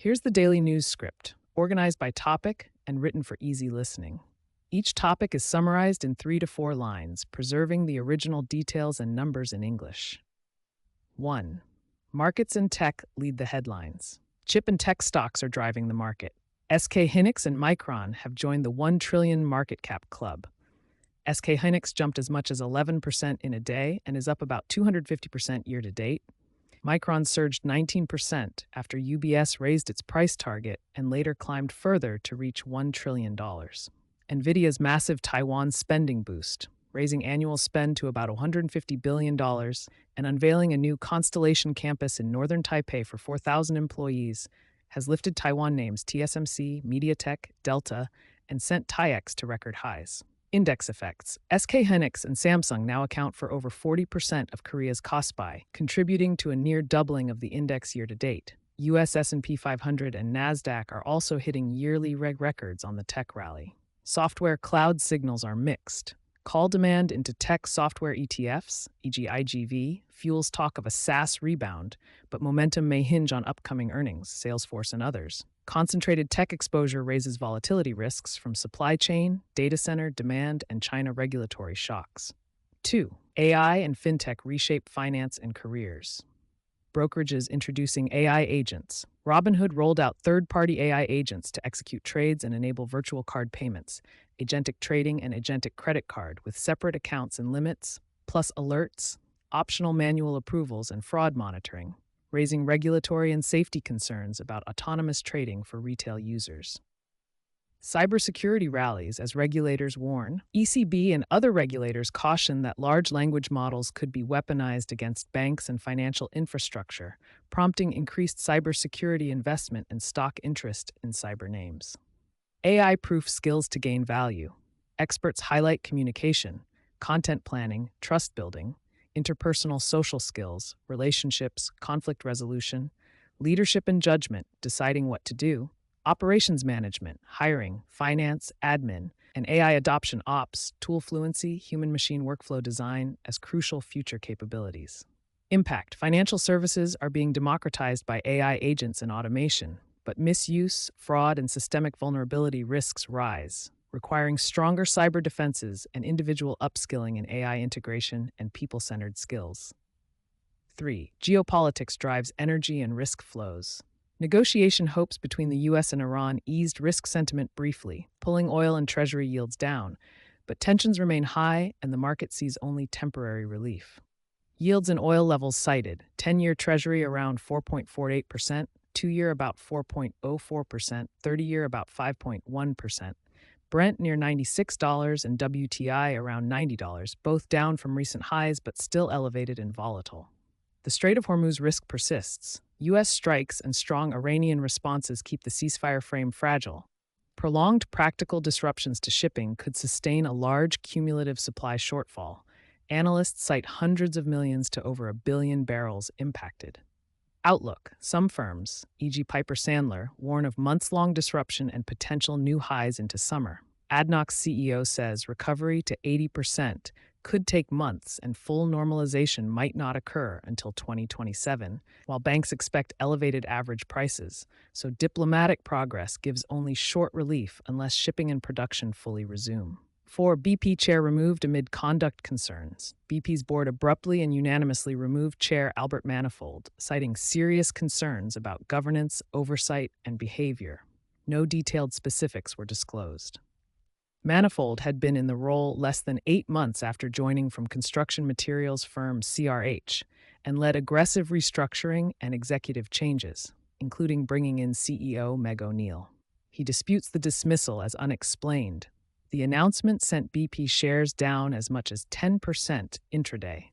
Here's the daily news script, organized by topic and written for easy listening. Each topic is summarized in 3 to 4 lines, preserving the original details and numbers in English. 1. Markets and tech lead the headlines. Chip and tech stocks are driving the market. SK Hynix and Micron have joined the 1 trillion market cap club. SK Hynix jumped as much as 11% in a day and is up about 250% year to date. Micron surged 19% after UBS raised its price target and later climbed further to reach $1 trillion. NVIDIA's massive Taiwan spending boost, raising annual spend to about $150 billion and unveiling a new Constellation campus in northern Taipei for 4,000 employees, has lifted Taiwan names TSMC, MediaTek, Delta, and sent TAIEX to record highs. Index effects. SK Hynix and Samsung now account for over 40% of Korea's Kospi, contributing to a near doubling of the index year to date. US S&P 500 and Nasdaq are also hitting yearly records on the tech rally. Software cloud signals are mixed. Call demand into tech software ETFs, e.g. IGV, fuels talk of a SaaS rebound, but momentum may hinge on upcoming earnings, Salesforce and others. Concentrated tech exposure raises volatility risks from supply chain, data center, demand, and China regulatory shocks. 2. AI and fintech reshape finance and careers. Brokerages introducing AI agents. Robinhood rolled out third-party AI agents to execute trades and enable virtual card payments, agentic trading, and agentic credit card with separate accounts and limits, plus alerts, optional manual approvals, and fraud monitoring, raising regulatory and safety concerns about autonomous trading for retail users. Cybersecurity rallies as regulators warn. ECB and other regulators caution that large language models could be weaponized against banks and financial infrastructure, prompting increased cybersecurity investment and stock interest in cyber names. AI-proof skills to gain value. Experts highlight communication, content planning, trust building, interpersonal social skills, relationships, conflict resolution, leadership and judgment, deciding what to do, operations management, hiring, finance, admin, and AI adoption ops, tool fluency, human-machine workflow design as crucial future capabilities. Impact. Financial services are being democratized by AI agents and automation, but misuse, fraud, and systemic vulnerability risks rise, requiring stronger cyber defenses and individual upskilling in AI integration and people-centered skills. 3. Geopolitics drives energy and risk flows. Negotiation hopes between the U.S. and Iran eased risk sentiment briefly, pulling oil and treasury yields down, but tensions remain high and the market sees only temporary relief. Yields and oil levels cited: 10-year treasury around 4.48%, 2-year about 4.04%, 30-year about 5.1%. Brent near $96 and WTI around $90, both down from recent highs but still elevated and volatile. The Strait of Hormuz risk persists. U.S. strikes and strong Iranian responses keep the ceasefire frame fragile. Prolonged practical disruptions to shipping could sustain a large cumulative supply shortfall. Analysts cite hundreds of millions to over 1 billion barrels impacted. Outlook. Some firms, e.g. Piper Sandler, warn of months-long disruption and potential new highs into summer. ADNOC's CEO says recovery to 80% could take months and full normalization might not occur until 2027, while banks expect elevated average prices, so diplomatic progress gives only short relief unless shipping and production fully resume. 4. BP chair removed amid conduct concerns. BP's board abruptly and unanimously removed Chair Albert Manifold, citing serious concerns about governance, oversight, and behavior. No detailed specifics were disclosed. Manifold had been in the role less than 8 months after joining from construction materials firm CRH and led aggressive restructuring and executive changes, including bringing in CEO Meg O'Neill. He disputes the dismissal as unexplained. The announcement sent BP shares down as much as 10% intraday.